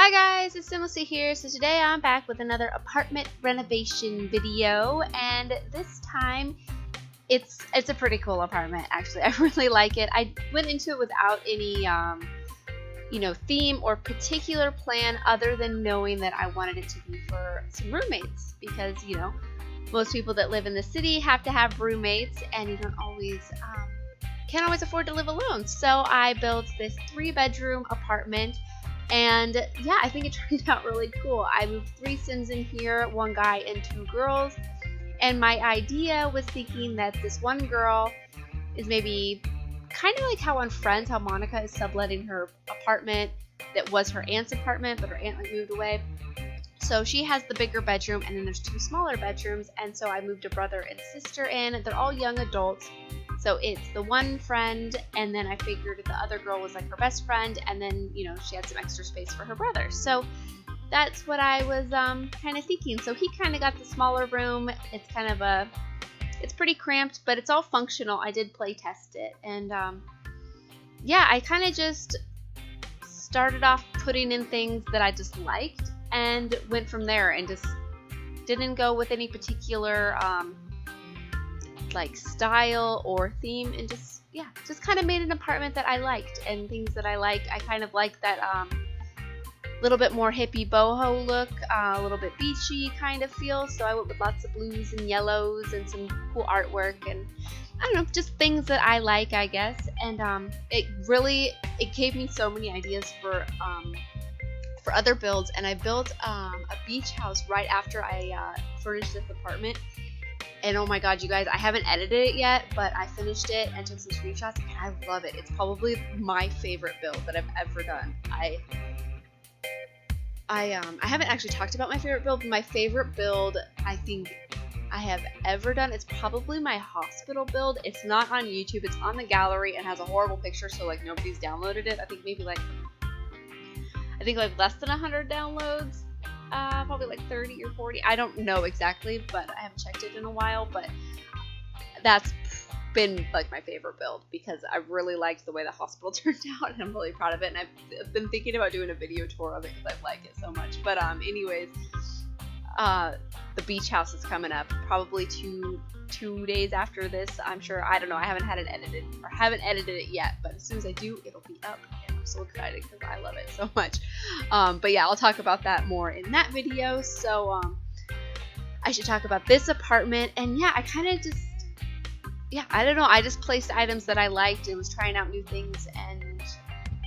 Hi guys, it's SimLicy here. So today I'm back with another apartment renovation video, and this time it's a pretty cool apartment actually. I really like it. I went into it without any theme or particular plan other than knowing that I wanted it to be for some roommates because most people that live in the city have to have roommates, and you don't always can't always afford to live alone. So I built this 3-bedroom apartment. And yeah, I think it turned out really cool. I moved 3 Sims in here, 1 guy and 2 girls. And my idea was thinking that this one girl is maybe kind of like how on Friends, how Monica is subletting her apartment that was her aunt's apartment, but her aunt moved away. So she has the bigger bedroom, and then there's 2 smaller bedrooms. And so I moved a brother and sister in. They're all young adults. So it's the one friend, and then I figured the other girl was like her best friend, and then, she had some extra space for her brother. So that's what I was kind of thinking. So he kind of got the smaller room. It's kind of it's pretty cramped, but it's all functional. I did play test it. And yeah, I kind of just started off putting in things that I just liked and went from there, and just didn't go with any particular like style or theme, and just kind of made an apartment that I liked and things that I like. I kind of like that little bit more hippie boho look, a little bit beachy kind of feel, so I went with lots of blues and yellows and some cool artwork, and I don't know, just things that I like, I guess. And it gave me so many ideas for other builds. And I built a beach house right after I furnished this apartment. And oh my god, you guys, I haven't edited it yet, but I finished it and took some screenshots, and I love it. It's probably my favorite build that I've ever done. I haven't actually talked about my favorite build, but my favorite build I think I have ever done, it's probably my hospital build. It's not on YouTube, it's on the gallery and has a horrible picture, so like nobody's downloaded it. I think maybe like less than 100 downloads. Probably like 30 or 40. I don't know exactly, but I haven't checked it in a while. But that's been like my favorite build because I really liked the way the hospital turned out, and I'm really proud of it. And I've been thinking about doing a video tour of it because I like it so much. But anyways, the beach house is coming up probably two days after this. I'm sure. I don't know. I haven't edited it yet, but as soon as I do, it'll be up. I'm so excited because I love it so much. But yeah, I'll talk about that more in that video. So I should talk about this apartment. And yeah, I kind of just, I don't know, I just placed items that I liked and was trying out new things and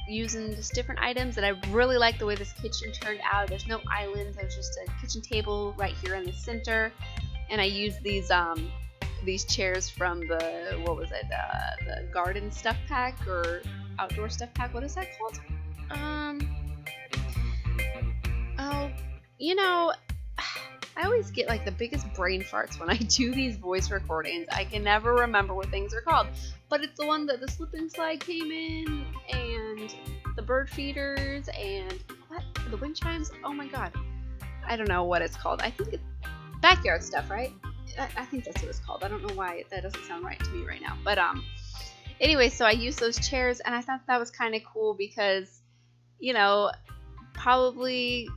using just different items. And I really like the way this kitchen turned out. There's no island, there's just a kitchen table right here in the center. And I used these chairs from the, what was it, the garden stuff pack or outdoor stuff pack. What is that called? I always get like the biggest brain farts when I do these voice recordings. I can never remember what things are called, but it's the one that the slip and slide came in, and the bird feeders, and what, the wind chimes. Oh my god, I don't know what it's called. I think it's backyard stuff, right? I think that's what it's called. I don't know why that doesn't sound right to me right now, but anyway, so I used those chairs, and I thought that was kind of cool because, probably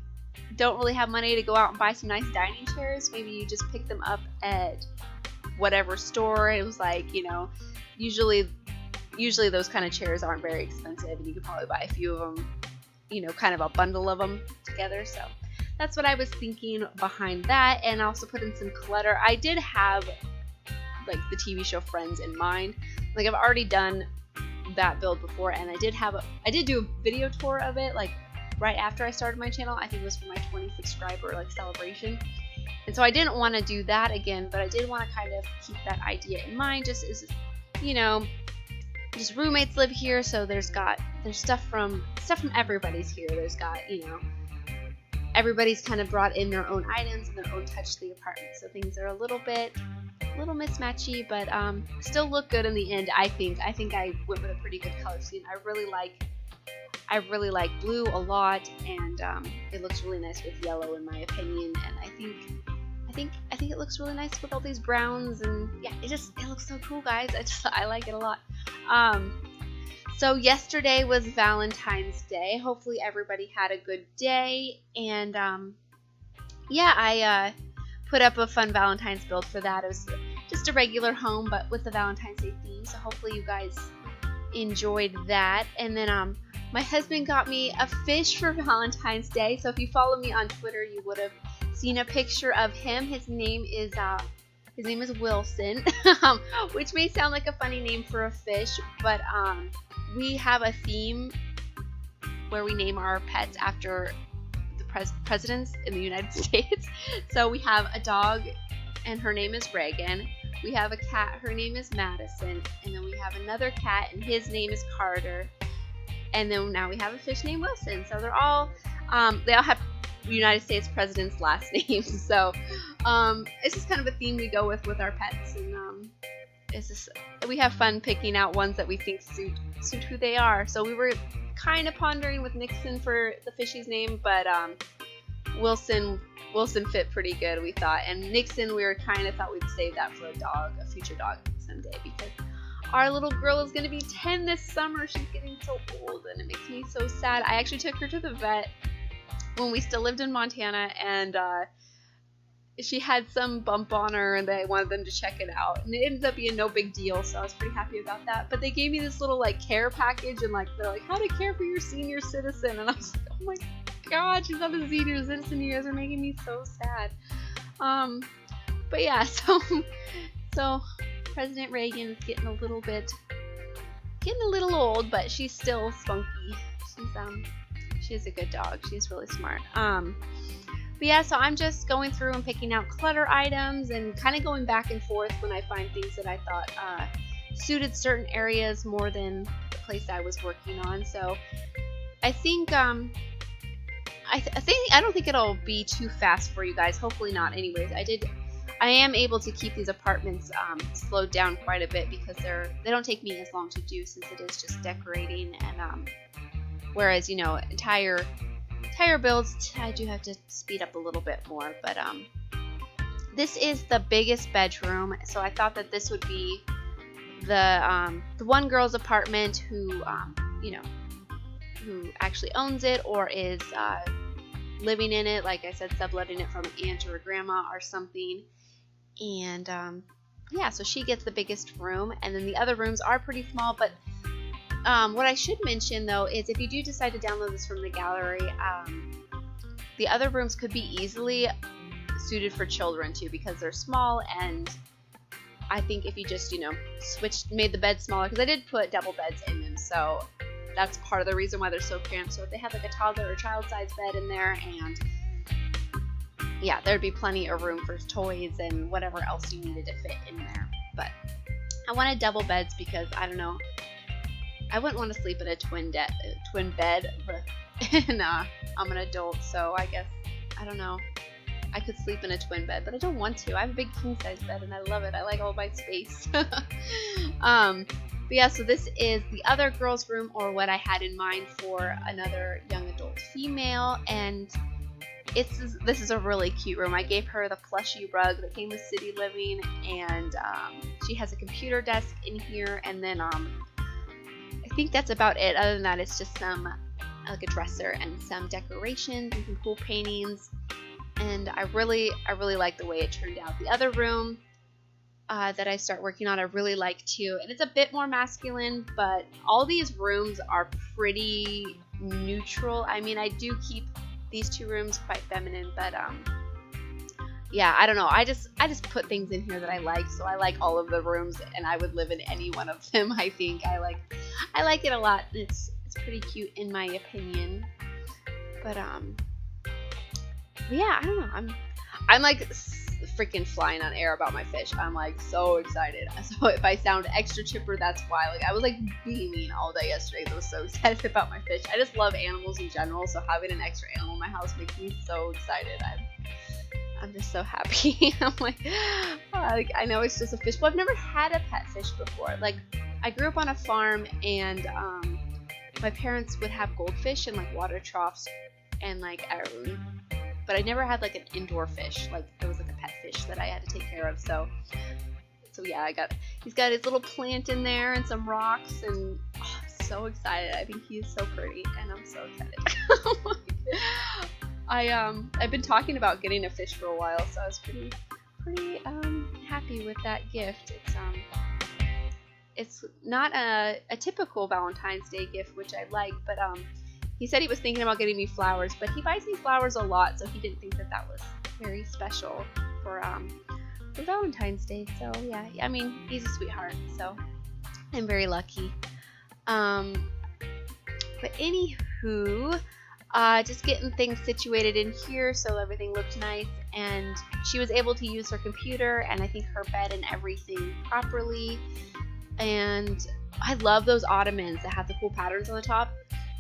don't really have money to go out and buy some nice dining chairs. Maybe you just pick them up at whatever store. It was like, usually those kind of chairs aren't very expensive, and you could probably buy a few of them, kind of a bundle of them together. So that's what I was thinking behind that, and also put in some clutter. I did have like the TV show Friends in mind. Like I've already done that build before, and I did do a video tour of it like right after I started my channel. I think it was for my 20 subscriber like celebration, and so I didn't want to do that again, but I did want to kind of keep that idea in mind. Just as just roommates live here, so there's stuff from everybody's here. There's got everybody's kind of brought in their own items and their own touch to the apartment, so things are a little mismatchy, but still look good in the end. I think I went with a pretty good color scheme. I really like blue a lot, and it looks really nice with yellow in my opinion. And I think it looks really nice with all these browns, and yeah, it looks so cool, guys. I like it a lot. So yesterday was Valentine's Day. Hopefully everybody had a good day, and yeah, I put up a fun Valentine's build for that. It was just a regular home, but with the Valentine's Day theme. So hopefully you guys enjoyed that. And then my husband got me a fish for Valentine's Day. So if you follow me on Twitter, you would have seen a picture of him. His name is Wilson, which may sound like a funny name for a fish, but we have a theme where we name our pets after the presidents in the United States. So we have a dog, and her name is Reagan. We have a cat, her name is Madison, and then we have another cat, and his name is Carter. And then now we have a fish named Wilson. So they're all, they all have United States presidents' last names. So it's just kind of a theme we go with our pets, and it's just, we have fun picking out ones that we think suit who they are. So we were kind of pondering with Nixon for the fishie's name, but Wilson fit pretty good, we thought. And Nixon, we were kind of thought we'd save that for a future dog someday, because our little girl is going to be 10 this summer. She's getting so old, and it makes me so sad. I actually took her to the vet when we still lived in Montana, and she had some bump on her, and they wanted them to check it out, and it ended up being no big deal, so I was pretty happy about that. But they gave me this little like care package, and like they're like, how to care for your senior citizen, and I was like, oh my god, she's not a senior citizen. You guys are making me so sad. But yeah, so President Reagan is getting a little old, but she's still spunky. She's a good dog. She's really smart. But yeah, so I'm just going through and picking out clutter items and kind of going back and forth when I find things that I thought suited certain areas more than the place I was working on. So I think I don't think it'll be too fast for you guys. Hopefully not. Anyways, I am able to keep these apartments slowed down quite a bit, because they don't take me as long to do, since it is just decorating, and whereas entire builds, I do have to speed up a little bit more. But this is the biggest bedroom, so I thought that this would be the one girl's apartment who actually owns it, or is living in it, like I said, subletting it from an aunt or a grandma or something. And yeah, so she gets the biggest room, and then the other rooms are pretty small. But what I should mention though is, if you do decide to download this from the gallery, the other rooms could be easily suited for children too, because they're small. And I think if you just made the bed smaller, because I did put double beds in them, so that's part of the reason why they're so cramped. So if they have like a toddler or child size bed in there, and yeah, there'd be plenty of room for toys and whatever else you needed to fit in there. But I wanted double beds because, I don't know, I wouldn't want to sleep in a twin bed, and I'm an adult, so I guess, I don't know, I could sleep in a twin bed, but I don't want to. I have a big king size bed, and I love it. I like all my space. But yeah, so this is the other girl's room, or what I had in mind for another young adult female, and this is a really cute room. I gave her the plushy rug that came with City Living, and she has a computer desk in here, and then I think that's about it. Other than that, it's just some like a dresser and some decorations and some cool paintings, and I really like the way it turned out. The other room that I start working on, I really like too, and it's a bit more masculine, but all these rooms are pretty neutral. I mean, I do keep these two rooms quite feminine, but yeah, I don't know, I just put things in here that I like. So I like all of the rooms, and I would live in any one of them. I think I like it a lot. It's pretty cute in my opinion. But yeah, I don't know, I'm like freaking flying on air about my fish. I'm like so excited. So if I sound extra chipper, that's why. Like, I was like beaming all day yesterday. I was so excited about my fish. I just love animals in general, so having an extra animal in my house makes me so excited. I'm just so happy. I'm like, I know it's just a fish, but I've never had a pet fish before. Like, I grew up on a farm, and my parents would have goldfish in like water troughs, and like but I never had like an indoor fish. Like, there was like a pet fish that I had to take care of. So yeah, he's got his little plant in there and some rocks, and so excited. I think he is so pretty, and I'm so excited. I've been talking about getting a fish for a while, so I was pretty happy with that gift. It's not a typical Valentine's Day gift, which I like, but he said he was thinking about getting me flowers, but he buys me flowers a lot, so he didn't think that was very special for Valentine's Day. So yeah, I mean, he's a sweetheart, so I'm very lucky. But anywho, just getting things situated in here so everything looked nice, and she was able to use her computer and I think her bed and everything properly. And I love those ottomans that have the cool patterns on the top.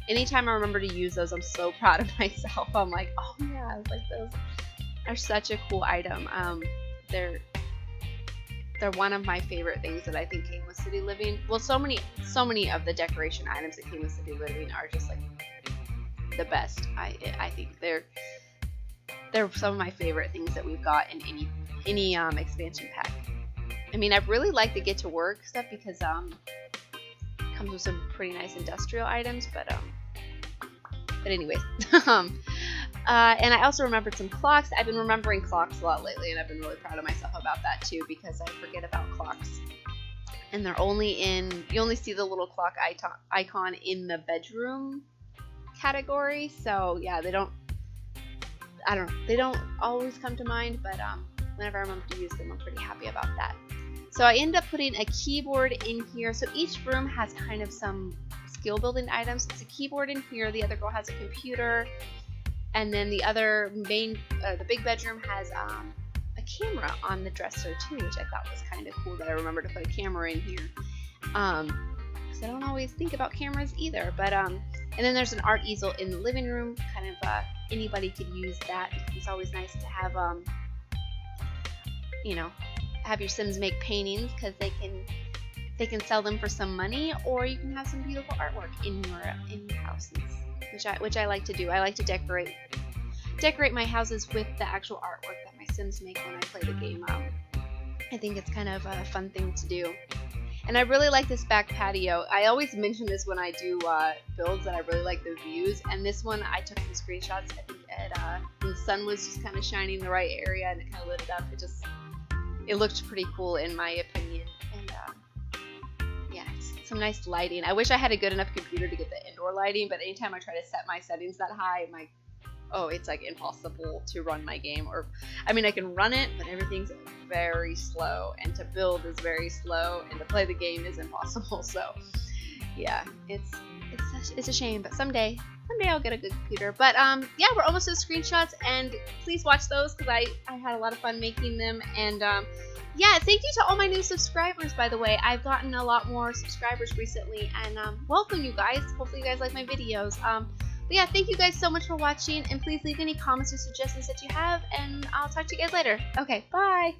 Anytime I remember to use those, I'm so proud of myself. I'm like, oh yeah, like those are such a cool item. They're one of my favorite things that I think came with City Living. Well, so many of the decoration items that came with City Living are just like the best. I think they're some of my favorite things that we've got in any expansion pack. I mean, I really like the Get to Work stuff because it comes with some pretty nice industrial items, but anyways. And I also remembered some clocks. I've been remembering clocks a lot lately, and I've been really proud of myself about that too, because I forget about clocks. And they're you only see the little clock icon in the bedroom category. So yeah, they don't always come to mind, but whenever I remember to use them, I'm pretty happy about that. So I ended up putting a keyboard in here. So each room has kind of some skill building items. It's a keyboard in here. The other girl has a computer. And then the other the big bedroom has a camera on the dresser too, which I thought was kind of cool that I remember to put a camera in here. Because I don't always think about cameras either. But and then there's an art easel in the living room. Kind of anybody could use that. It's always nice to have have your Sims make paintings, because they can sell them for some money, or you can have some beautiful artwork in your houses, which I like to do. I like to decorate my houses with the actual artwork that my Sims make when I play the game. I think it's kind of a fun thing to do. And I really like this back patio. I always mention this when I do builds, that I really like the views. And this one, I took some screenshots. I think when the sun was just kind of shining in the right area and it kind of lit it up. It looked pretty cool in my opinion. And yeah, it's some nice lighting. I wish I had a good enough computer to get the indoor lighting, but anytime I try to set my settings that high, it's like impossible to run my game. Or I mean, I can run it, but everything's very slow, and to build is very slow, and to play the game is impossible. So yeah, it's a shame, but someday I'll get a good computer. But yeah, we're almost to the screenshots, and please watch those because I had a lot of fun making them. And yeah, thank you to all my new subscribers, by the way. I've gotten a lot more subscribers recently, and welcome you guys. Hopefully you guys like my videos. But yeah, thank you guys so much for watching, and please leave any comments or suggestions that you have, and I'll talk to you guys later. Okay, bye!